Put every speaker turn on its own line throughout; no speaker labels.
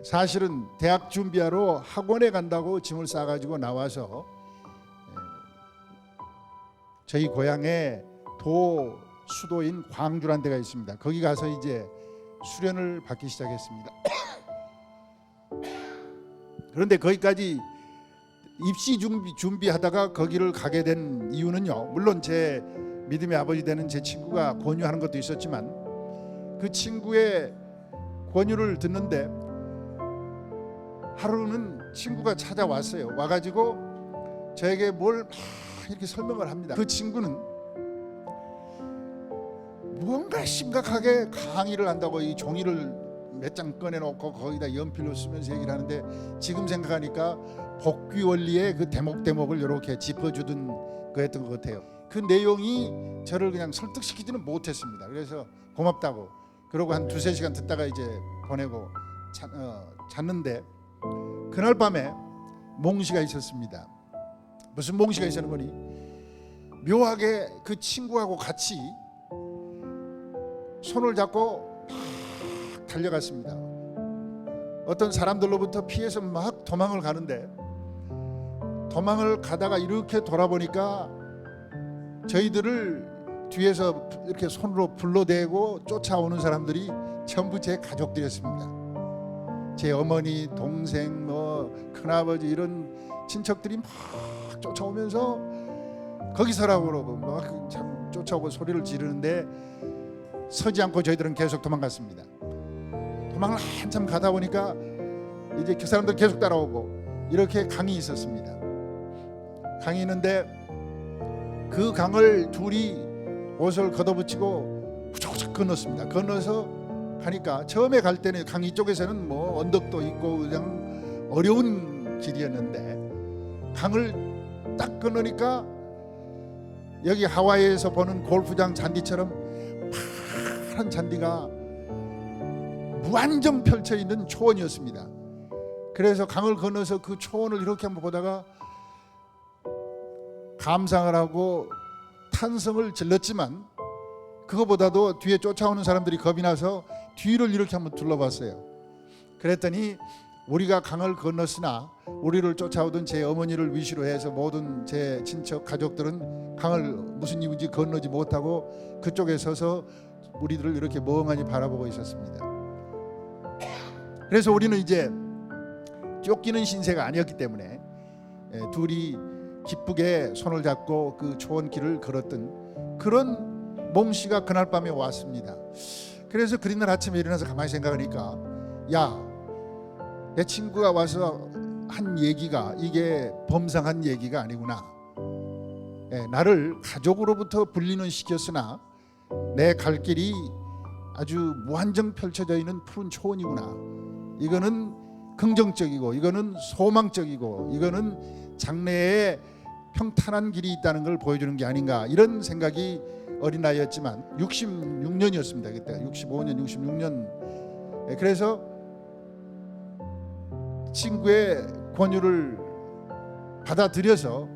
사실은 대학 준비하러 학원에 간다고 짐을 싸가지고 나와서 저희 고향에 수도인 광주라는 데가 있습니다. 거기 가서 이제 수련을 받기 시작했습니다. 그런데 거기까지 입시 준비하다가 거기를 가게 된 이유는요, 물론 제 믿음의 아버지 되는 제 친구가 권유하는 것도 있었지만 그 친구의 권유를 듣는데 하루는 친구가 찾아왔어요. 와가지고 저에게 뭘 막 이렇게 설명을 합니다. 그 친구는 무언가 심각하게 강의를 한다고 이 종이를 몇 장 꺼내놓고 거기다 연필로 쓰면서 얘기를 하는데, 지금 생각하니까 복귀 원리의 그 대목대목을 이렇게 짚어주던 거였던 것 같아요. 그 내용이 저를 그냥 설득시키지는 못했습니다. 그래서 고맙다고 그러고 한 2-3시간 듣다가 이제 보내고 잤는데, 그날 밤에 몽시가 있었습니다. 무슨 몽시가 있었는 거니, 묘하게 그 친구하고 같이 손을 잡고 막 달려갔습니다. 어떤 사람들로부터 피해서 막 도망을 가는데, 도망을 가다가 이렇게 돌아보니까 저희들을 뒤에서 이렇게 손으로 불러대고 쫓아오는 사람들이 전부 제 가족들이었습니다. 제 어머니, 동생, 큰아버지 이런 친척들이 막 쫓아오면서 거기서라고 그러고 막 참 쫓아오고 소리를 지르는데, 서지 않고 저희들은 계속 도망갔습니다. 도망을 한참 가다 보니까 이제 그 사람들 계속 따라오고, 이렇게 강이 있었습니다. 강이 있는데 그 강을 둘이 옷을 걷어붙이고 후적후적 건넜습니다. 건너서 가니까 처음에 갈 때는 강 이쪽에서는 뭐 언덕도 있고 그냥 어려운 길이었는데, 강을 딱 건너니까 여기 하와이에서 보는 골프장 잔디처럼 파란 잔디가 무한정 펼쳐 있는 초원이었습니다. 그래서 강을 건너서 그 초원을 이렇게 한번 보다가 감상을 하고 탄성을 질렀지만, 그거보다도 뒤에 쫓아오는 사람들이 겁이 나서 뒤를 이렇게 한번 둘러봤어요. 그랬더니 우리가 강을 건넜으나 우리를 쫓아오던 제 어머니를 위시로 해서 모든 제 친척 가족들은 강을 무슨 이유인지 건너지 못하고 그쪽에 서서 우리들을 이렇게 멍하니 바라보고 있었습니다. 그래서 우리는 이제 쫓기는 신세가 아니었기 때문에 둘이 기쁘게 손을 잡고 그 초원길을 걸었던 그런 몽시가 그날 밤에 왔습니다. 그래서 그날 아침에 일어나서 가만히 생각하니까, 야, 내 친구가 와서 한 얘기가 이게 범상한 얘기가 아니구나. 나를 가족으로부터 분리는 시켰으나 내 갈 길이 아주 무한정 펼쳐져 있는 푸른 초원이구나. 이거는 긍정적이고, 이거는 소망적이고, 이거는 장래에 평탄한 길이 있다는 걸 보여주는 게 아닌가, 이런 생각이 어린 나이였지만 66년이었습니다. 그때 65년 66년. 그래서 친구의 권유를 받아들여서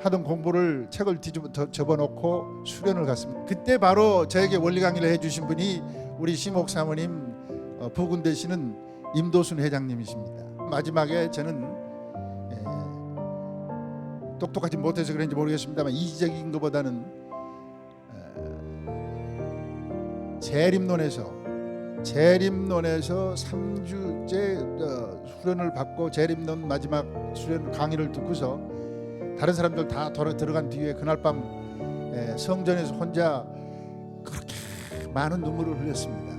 하던 공부를 책을 접어놓고 수련을 갔습니다. 그때 바로 저에게 원리 강의를 해주신 분이 우리 시목 사모님 부군 되시는 임도순 회장님이십니다. 마지막에 저는 똑똑하지 못해서 그런지 모르겠습니다만 이지적인 것보다는 재림론에서 3주째 수련을 받고 재림론 마지막 수련 강의를 듣고서 다른 사람들 다 들어간 뒤에 그날 밤 성전에서 혼자 그렇게 많은 눈물을 흘렸습니다.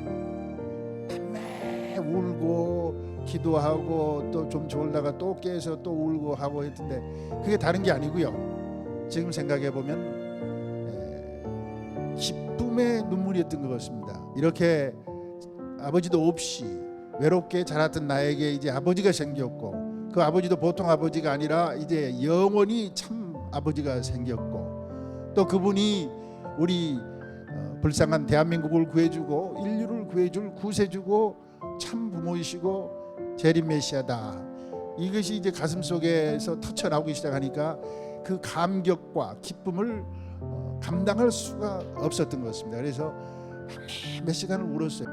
밤에 울고 기도하고 또 좀 졸다가 또 깨서 또 울고 하고 했는데, 그게 다른 게 아니고요, 지금 생각해 보면 기쁨의 눈물이었던 것 같습니다. 이렇게 아버지도 없이 외롭게 자랐던 나에게 이제 아버지가 생겼고, 그 아버지도 보통 아버지가 아니라 이제 영원히 참 아버지가 생겼고, 또 그분이 우리 불쌍한 대한민국을 구해주고 인류를 구해줄 구세주고 참 부모이시고 재림 메시아다. 이것이 이제 가슴속에서 터쳐나오기 시작하니까 그 감격과 기쁨을 감당할 수가 없었던 것 같습니다. 그래서 몇 시간을 울었어요.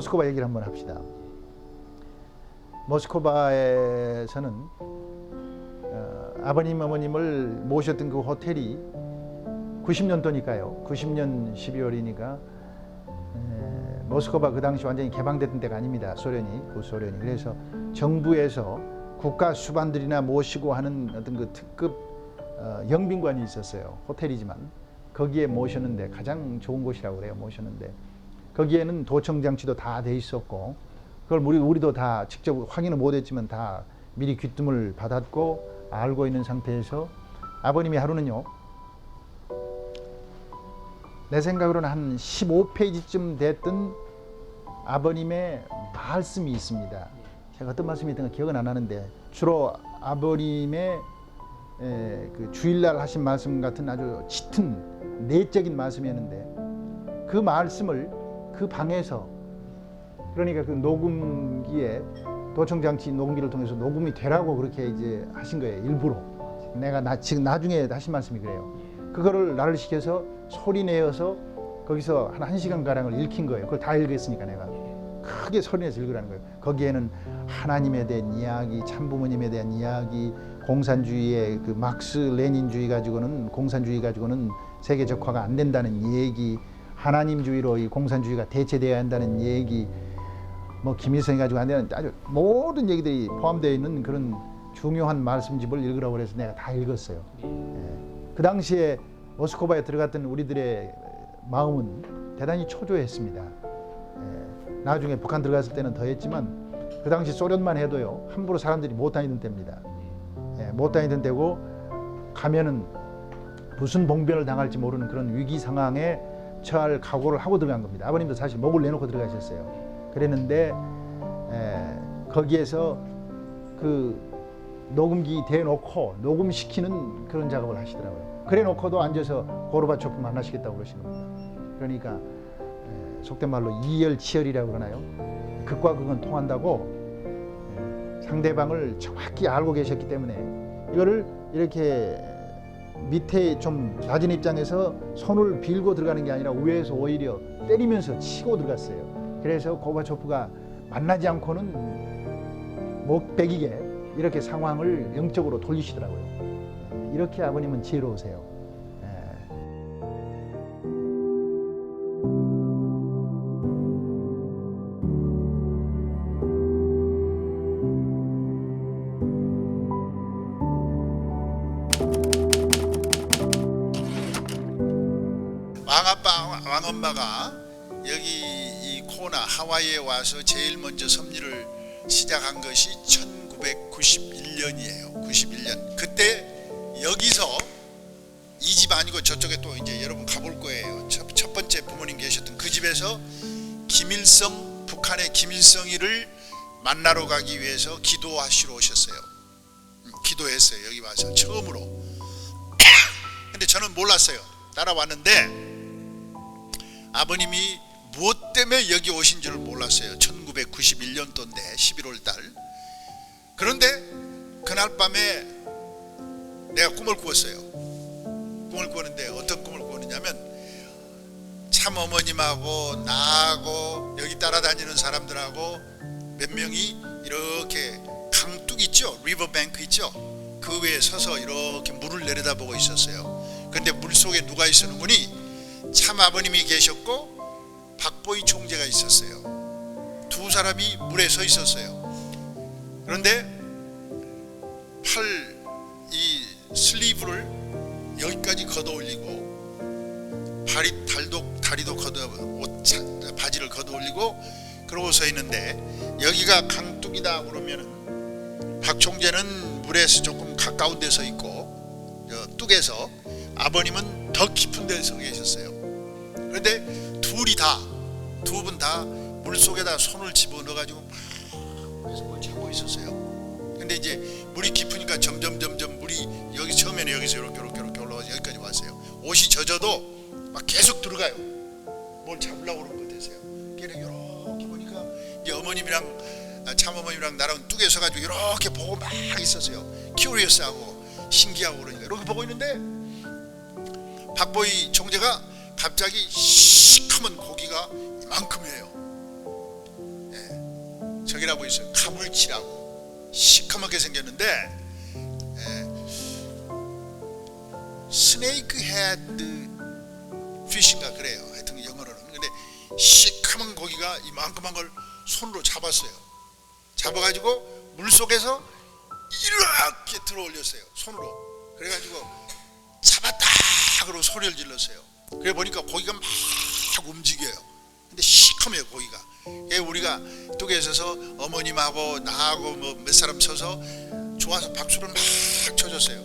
모스크바 얘기를 한번 합시다. 모스크바에서는 아버님 어머님을 모셨던 그 호텔이 90년도니까요. 90년 12월이니까 모스크바 그 당시 완전히 개방됐던 때가 아닙니다. 구소련이. 그래서 정부에서 국가 수반들이나 모시고 하는 어떤 그 특급 영빈관이 있었어요. 호텔이지만 거기에 모셨는데 가장 좋은 곳이라고 그래요. 모셨는데 거기에는 도청 장치도 다 돼 있었고 그걸 우리도 다 직접 확인을 못했지만 다 미리 귀뜸을 받았고 알고 있는 상태에서 아버님이 하루는요. 내 생각으로는 한 15페이지쯤 됐던 아버님의 말씀이 있습니다. 제가 어떤 말씀이 있던가 기억은 안 나는데 주로 아버님의 그 주일날 하신 말씀 같은 아주 짙은 내적인 말씀이었는데 그 말씀을 그 방에서 그러니까 그 녹음기에 도청장치 녹음기를 통해서 녹음이 되라고 그렇게 이제 하신 거예요. 일부러. 내가 지금 나중에 하신 말씀이 그래요. 그거를 나를 시켜서 소리 내어서 거기서 한 1시간 가량을 읽힌 거예요. 그걸 다 읽었으니까 내가 크게 소리 내서 읽으라는 거예요. 거기에는 하나님에 대한 이야기, 참부모님에 대한 이야기, 공산주의의 그 막스 레닌주의 가지고는 공산주의 가지고는 세계 적화가 안 된다는 얘기, 하나님주의로 이 공산주의가 대체되어야 한다는 얘기, 뭐 김일성이 가지고 안 되는 아주 모든 얘기들이 포함되어 있는 그런 중요한 말씀집을 읽으라고 해서 내가 다 읽었어요. 그 당시에 모스크바에 들어갔던 우리들의 마음은 대단히 초조했습니다. 나중에 북한 들어갔을 때는 더 했지만 그 당시 소련만 해도요 함부로 사람들이 못 다니던 때입니다. 못 다니던 때고 가면은 무슨 봉변을 당할지 모르는 그런 위기 상황에 처할 각오를 하고 들어간 겁니다. 아버님도 사실 목을 내놓고 들어가셨어요. 그랬는데 거기에서 그 녹음기 대놓고 녹음시키는 그런 작업을 하시더라고요. 그래 놓고도 앉아서 고르바초프 만나시겠다고 그러시는 겁니다. 그러니까 속된 말로 이열치열이라고 그러나요? 극과 극은 통한다고 상대방을 정확히 알고 계셨기 때문에 이거를 이렇게 밑에 좀 낮은 입장에서 손을 빌고 들어가는 게 아니라 위에서 오히려 때리면서 치고 들어갔어요. 그래서 고르바초프가 만나지 않고는 못 베기게 이렇게 상황을 영적으로 돌리시더라고요. 이렇게 아버님은 지혜로우세요.
왕엄마가 여기 이 코나 하와이에 와서 제일 먼저 섭리를 시작한 것이 1991년이에요. 91년. 그때 여기서 이 집 아니고 저쪽에 또 이제 여러분 가볼 거예요. 첫 번째 부모님 계셨던 그 집에서 김일성, 북한의 김일성이를 만나러 가기 위해서 기도하시러 오셨어요. 기도했어요. 여기 와서 처음으로. 근데 저는 몰랐어요. 따라왔는데 아버님이 무엇 때문에 여기 오신 줄을 몰랐어요. 1991년도인데 11월 달. 그런데 그날 밤에 내가 꿈을 꾸었어요. 꿈을 꾸었는데 어떤 꿈을 꾸었느냐면 참 어머님하고 나하고 여기 따라다니는 사람들하고 몇 명이 이렇게 강둑 있죠? 리버뱅크 있죠? 그 위에 서서 이렇게 물을 내려다보고 있었어요. 근데 물속에 누가 있었는구니 참 아버님이 계셨고 박보이 총재가 있었어요. 두 사람이 물에 서 있었어요. 그런데 팔 이 슬리브를 여기까지 걷어 올리고 다리도 걷어 바지를 걷어 올리고 그러고 서 있는데 여기가 강둑이다 그러면은 박 총재는 물에서 조금 가까운 데 서 있고 뚝에서 아버님은 더 깊은 데 서 계셨어요. 그런데 두 분 다 물속에다 손을 집어넣어 가지고 막 그래서 뭘 잡고 있었어요. 근데 이제 물이 깊으니까 점점 물이 여기 처음에는 여기서 이렇게 올라가서 여기까지 왔어요. 옷이 젖어도 막 계속 들어가요. 뭘 잡으려고 그런 것 같았어요. 걔는 이렇게 보니까 이제 어머님이랑 참어머님이랑 나랑 뚝에 서가지고 이렇게 보고 막 있었어요. 큐리어스하고 신기하고 그러니까 이렇게 보고 있는데 박보이 총재가 갑자기 시커먼 고기가 이만큼이에요. 여기라고 있어요. 가물치라고 시커멓게 생겼는데 스네이크 헤드 피쉬인가 그래요. 하여튼 영어로는. 근데 시커먼 고기가 이만큼한 걸 손으로 잡았어요. 잡아가지고 물속에서 이렇게 들어 올렸어요. 손으로. 그래가지고 잡았다 그러고 소리를 질렀어요. 그래 보니까 고기가 막 움직여요. 근데 시커매요 고기가. 우리가 뚝에 있어서 어머님하고 나하고 뭐 몇 사람 서서 좋아서 박수를 막 쳐줬어요.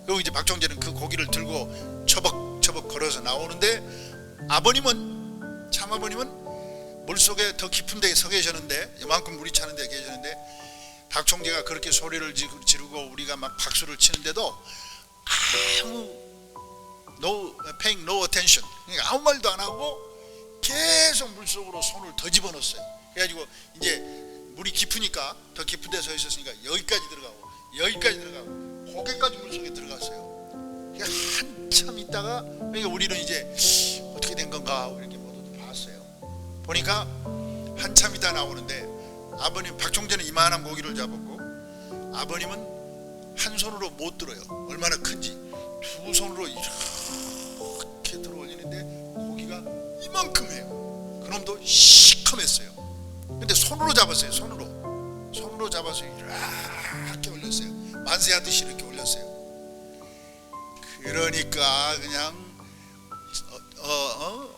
그리고 이제 박정재는 그 고기를 들고 처벅처벅 걸어서 나오는데 아버님은 참아버님은 물속에 더 깊은 데에 서 계셨는데 이만큼 물이 차는 데 계셨는데 박정재가 그렇게 소리를 지르고 우리가 막 박수를 치는데도 아무 paying no attention, 그러니까 아무 말도 안 하고 계속 물속으로 손을 더 집어넣었어요. 그래가지고 이제 물이 깊으니까 더 깊은 데 서 있었으니까 여기까지 들어가고 여기까지 들어가고 고개까지 물속에 들어갔어요. 그러니까 한참 있다가 그러니까 우리는 이제 어떻게 된 건가 이렇게 모두 봤어요. 보니까 한참 있다 나오는데 아버님 박종재는 이만한 고기를 잡았고 아버님은 한 손으로 못 들어요. 얼마나 큰지 두 손으로 이렇게 들어 올리는데 고기가 이만큼이에요. 그놈도 시커맸어요. 근데 손으로 잡았어요. 손으로 잡아서 이렇게 올렸어요. 만세하듯이 이렇게 올렸어요. 그러니까 그냥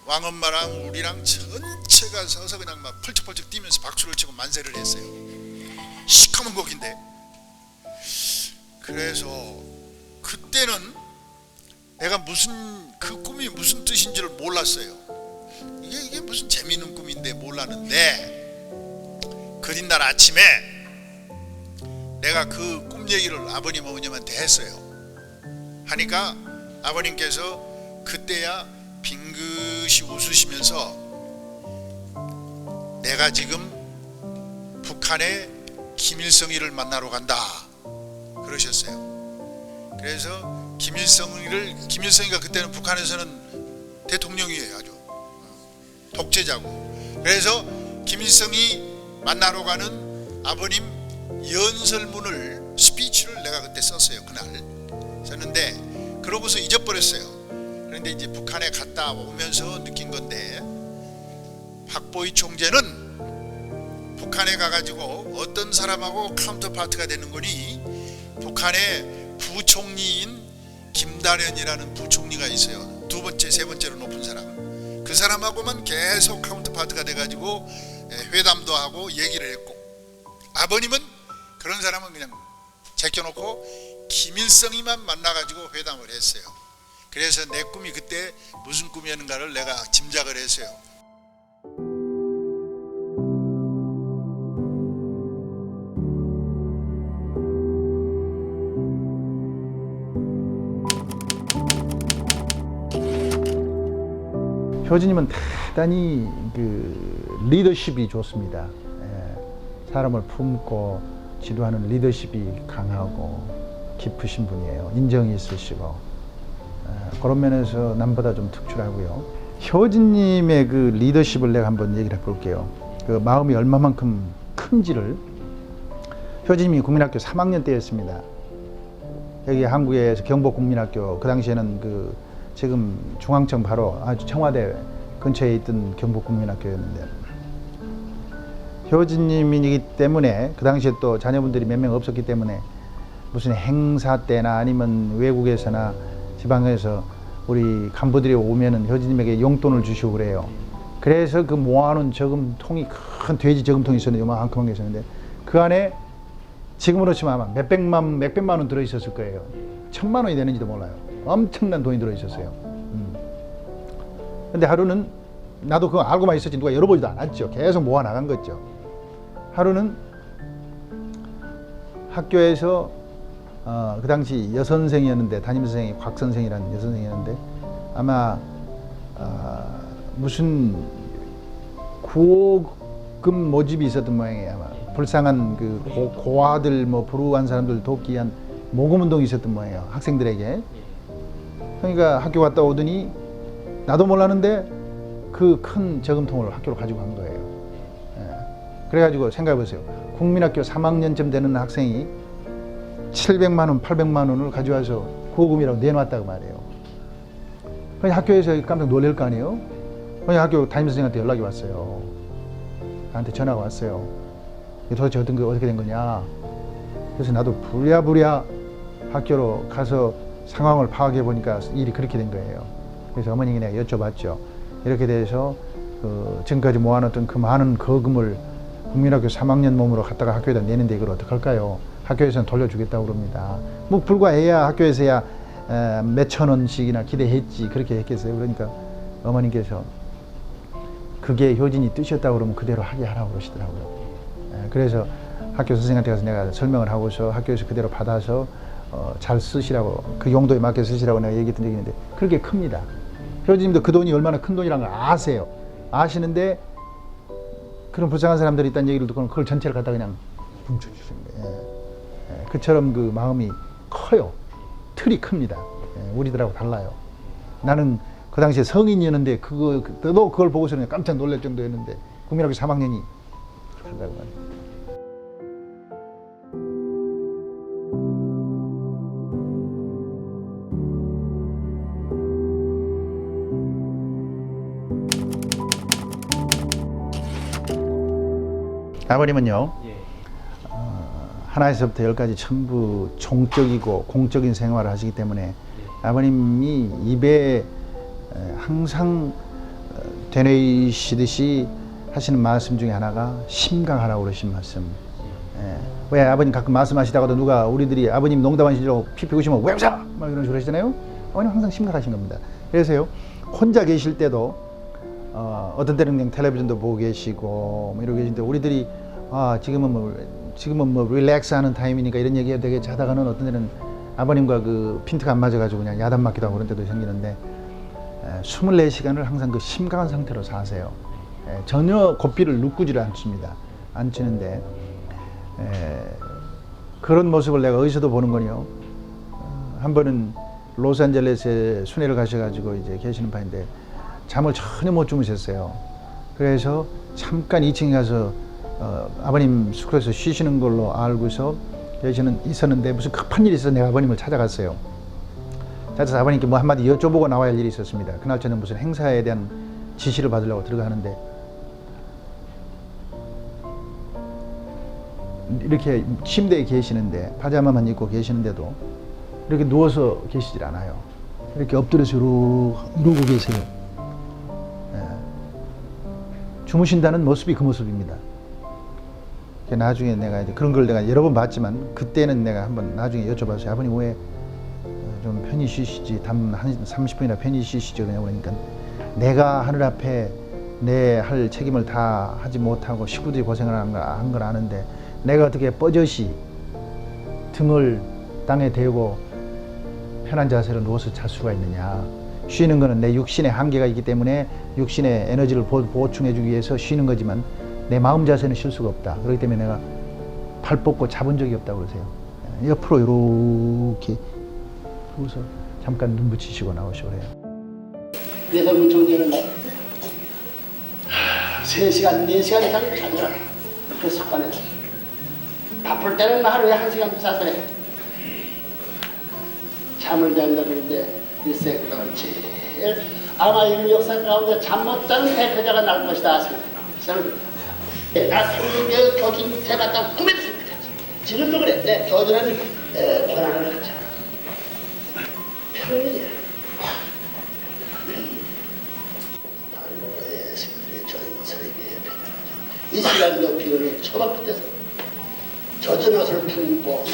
왕엄마랑 우리랑 전체가 서서 그냥 막 펄쩍펄쩍 뛰면서 박수를 치고 만세를 했어요. 시커먼 고기인데. 그래서 그때는 내가 그 꿈이 무슨 뜻인지를 몰랐어요. 이게 무슨 재미있는 꿈인데 몰랐는데 그 뒷날 아침에 내가 그 꿈 얘기를 아버님 어머님한테 했어요. 하니까 아버님께서 그때야 빙긋이 웃으시면서 내가 지금 북한의 김일성이를 만나러 간다 그러셨어요. 그래서 김일성이가 그때는 북한에서는 대통령이에요. 아주 독재자고. 그래서 김일성이 만나러 가는 아버님 연설문을 스피치를 내가 그때 썼어요. 그날 썼는데 그러고서 잊어버렸어요. 그런데 이제 북한에 갔다 오면서 느낀 건데 박보희 총재는 북한에 가가지고 어떤 사람하고 카운터파트가 되는 거니 북한의 부총리인 김다련이라는 부총리가 있어요. 두 번째, 세 번째로 높은 사람. 그 사람하고만 계속 카운터파트가 돼가지고 회담도 하고 얘기를 했고 아버님은 그런 사람은 그냥 제껴놓고 김일성이만 만나가지고 회담을 했어요. 그래서 내 꿈이 그때 무슨 꿈이었는가를 내가 짐작을 했어요.
효진님은 대단히 그 리더십이 좋습니다. 사람을 품고 지도하는 리더십이 강하고 깊으신 분이에요. 인정이 있으시고 그런 면에서 남보다 좀 특출하고요. 효진님의 그 리더십을 내가 한번 얘기를 해볼게요. 그 마음이 얼마만큼 큰지를. 효진님이 국민학교 3학년 때였습니다. 여기 한국에서 경복국민학교, 그 당시에는 그 지금 중앙청 바로 아주 청와대 근처에 있던 경복국민학교였는데 효진님이기 때문에 그 당시에 또 자녀분들이 몇 명 없었기 때문에 무슨 행사 때나 아니면 외국에서나 지방에서 우리 간부들이 오면은 효진님에게 용돈을 주시고 그래요. 그래서 그 모아놓은 저금통이 큰 돼지 저금통이 있었는데 요만큼한 게 있었는데 그 안에 지금으로 치면 아마 몇백만 원 들어있었을 거예요. 1000만 원이 되는지도 몰라요. 엄청난 돈이 들어있었어요. 근데 하루는 나도 그거 알고만 있었지 누가 열어보지도 않았죠. 계속 모아 나간 거죠. 하루는 학교에서 그 당시 여선생이었는데 담임선생이 곽선생이라는 여선생이었는데 아마 무슨 구호금 모집이 있었던 모양이에요. 아마 불쌍한 그 고아들 뭐 불우한 사람들 돕기 위한 모금운동이 있었던 모양이에요. 학생들에게. 그러니까 학교 갔다 오더니 나도 몰랐는데 그 큰 저금통을 학교로 가지고 간 거예요. 그래가지고 생각해보세요. 국민학교 3학년쯤 되는 학생이 700만 원, 800만 원을 가져와서 고금이라고 내놨다고 말이에요. 그냥 학교에서 깜짝 놀랄 거 아니에요? 그냥 학교 담임선생님한테 연락이 왔어요. 나한테 전화가 왔어요. 도대체 어떻게 된 거냐. 그래서 나도 부랴부랴 학교로 가서 상황을 파악해 보니까 일이 그렇게 된 거예요. 그래서 어머니에게 내가 여쭤봤죠. 이렇게 돼서 지금까지 모아놨던 그 많은 거금을 국민학교 3학년 몸으로 갖다가 학교에다 내는데 이걸 어떡할까요? 학교에서는 돌려주겠다고 그럽니다. 뭐 불과해야 학교에서야 몇천 원씩이나 기대했지 그렇게 했겠어요. 그러니까 어머니께서 그게 효진이 뜻이었다고 그러면 그대로 하게 하라고 그러시더라고요. 그래서 학교 선생님한테 가서 내가 설명을 하고서 학교에서 그대로 받아서 잘 쓰시라고 그 용도에 맞게 쓰시라고 내가 얘기했던 적이 있는데 그렇게 큽니다. 효진님도 그 돈이 얼마나 큰 돈이라는 걸 아세요. 아시는데 그런 불쌍한 사람들이 있다는 얘기를 듣고는 그걸 전체를 갖다 그냥 뭉쳐주시는 거예요. 그처럼 그 마음이 커요. 틀이 큽니다. 우리들하고 달라요. 나는 그 당시에 성인이었는데 너도 그걸 보고서는 깜짝 놀랄 정도였는데 국민학교 3학년이 한다고 말이에요. 아버님은요, 하나에서부터 열까지 전부 종적이고 공적인 생활을 하시기 때문에 아버님이 입에 항상 되뇌이시듯이 하시는 말씀 중에 하나가 심각하라고 그러신 말씀. 왜 아버님 가끔 말씀하시다가도 누가 우리들이 아버님 농담하시려고 피피우시면 왜 웃어? 막 이런 식으로 하시잖아요. 아버님 항상 심각하신 겁니다. 그래서요, 혼자 계실 때도 어떤 때는 그냥 텔레비전도 보고 계시고 뭐 이러고 계신데 우리들이 지금은 뭐 릴렉스 하는 타임이니까 이런 얘기해도 되겠지 하다가는 어떤 때는 아버님과 그 핀트가 안 맞아가지고 그냥 야단 맞기도 하고 그런 때도 생기는데 24시간을 항상 그 심각한 상태로 사세요. 전혀 고삐를 누꾸지를 않습니다. 안 치는데 그런 모습을 내가 어디서도 보는 거요. 한 번은 로스앤젤레스에 순회를 가셔가지고 이제 계시는 바인데 잠을 전혀 못 주무셨어요. 그래서 잠깐 2층에 가서 아버님 숙소에서 쉬시는 걸로 알고서 있었는데 무슨 급한 일이 있어서 내가 아버님을 찾아갔어요. 찾아서 아버님께 뭐 한마디 여쭤보고 나와야 할 일이 있었습니다. 그날 저는 무슨 행사에 대한 지시를 받으려고 들어가는데 이렇게 침대에 계시는데 파자마만 입고 계시는데도 이렇게 누워서 계시질 않아요. 이렇게 엎드려서 이러고 계세요. 주무신다는 모습이 그 모습입니다. 나중에 내가 이제 그런 걸 내가 여러 번 봤지만 그때는 내가 한번 나중에 여쭤봤어요. 아버님 왜 좀 편히 쉬시지? 한 30분이나 편히 쉬시죠? 그러니까 내가 하늘 앞에 내 할 책임을 다 하지 못하고 식구들이 고생을 한 걸 아는데 내가 어떻게 뻐젓이 등을 땅에 대고 편한 자세로 누워서 잘 수가 있느냐. 쉬는 거는 내 육신의 한계가 있기 때문에 육신의 에너지를 보충해 주기 위해서 쉬는 거지만 내 마음 자세는 쉴 수가 없다. 그렇기 때문에 내가 발 뻗고 잡은 적이 없다고 그러세요. 옆으로 이렇게 누워서 잠깐 눈 붙이시고 나오시고 그래요.
그래서 우리 종제는 3시간, 4시간 이상 자더라. 그 습관에서. 바쁠 때는 하루에 1시간도 자더래. 잠을 잔다는 이제 일생동안 제일 아마 인류 역사 가운데 잠 못 자는 대표자가 날 것이다 생각합니다. 나 평균 교진 밑에 갔다 꾸몄습니다. 지금도 그래. 내 교진은 권한을 갖잖아. 평균이야. 다른 식구들이 전 세계에 배달하죠. 이 시간 높이를 초밥부터서 젖은 옷을 품고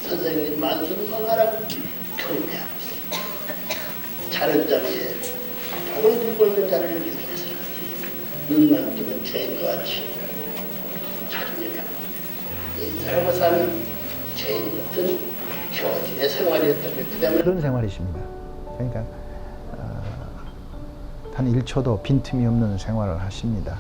선생님 만순방하라고 경배하고 있습니다. 자는 자리에 복을 들고 있는 자를 위해서 눈만 뜨면 죄인과 같이 자존심이야. 인사하고 사는 죄인 같은 교진의 생활이었던 그 때문에
그런 생활이십니다. 그러니까 단 1초도 빈틈이 없는 생활을 하십니다.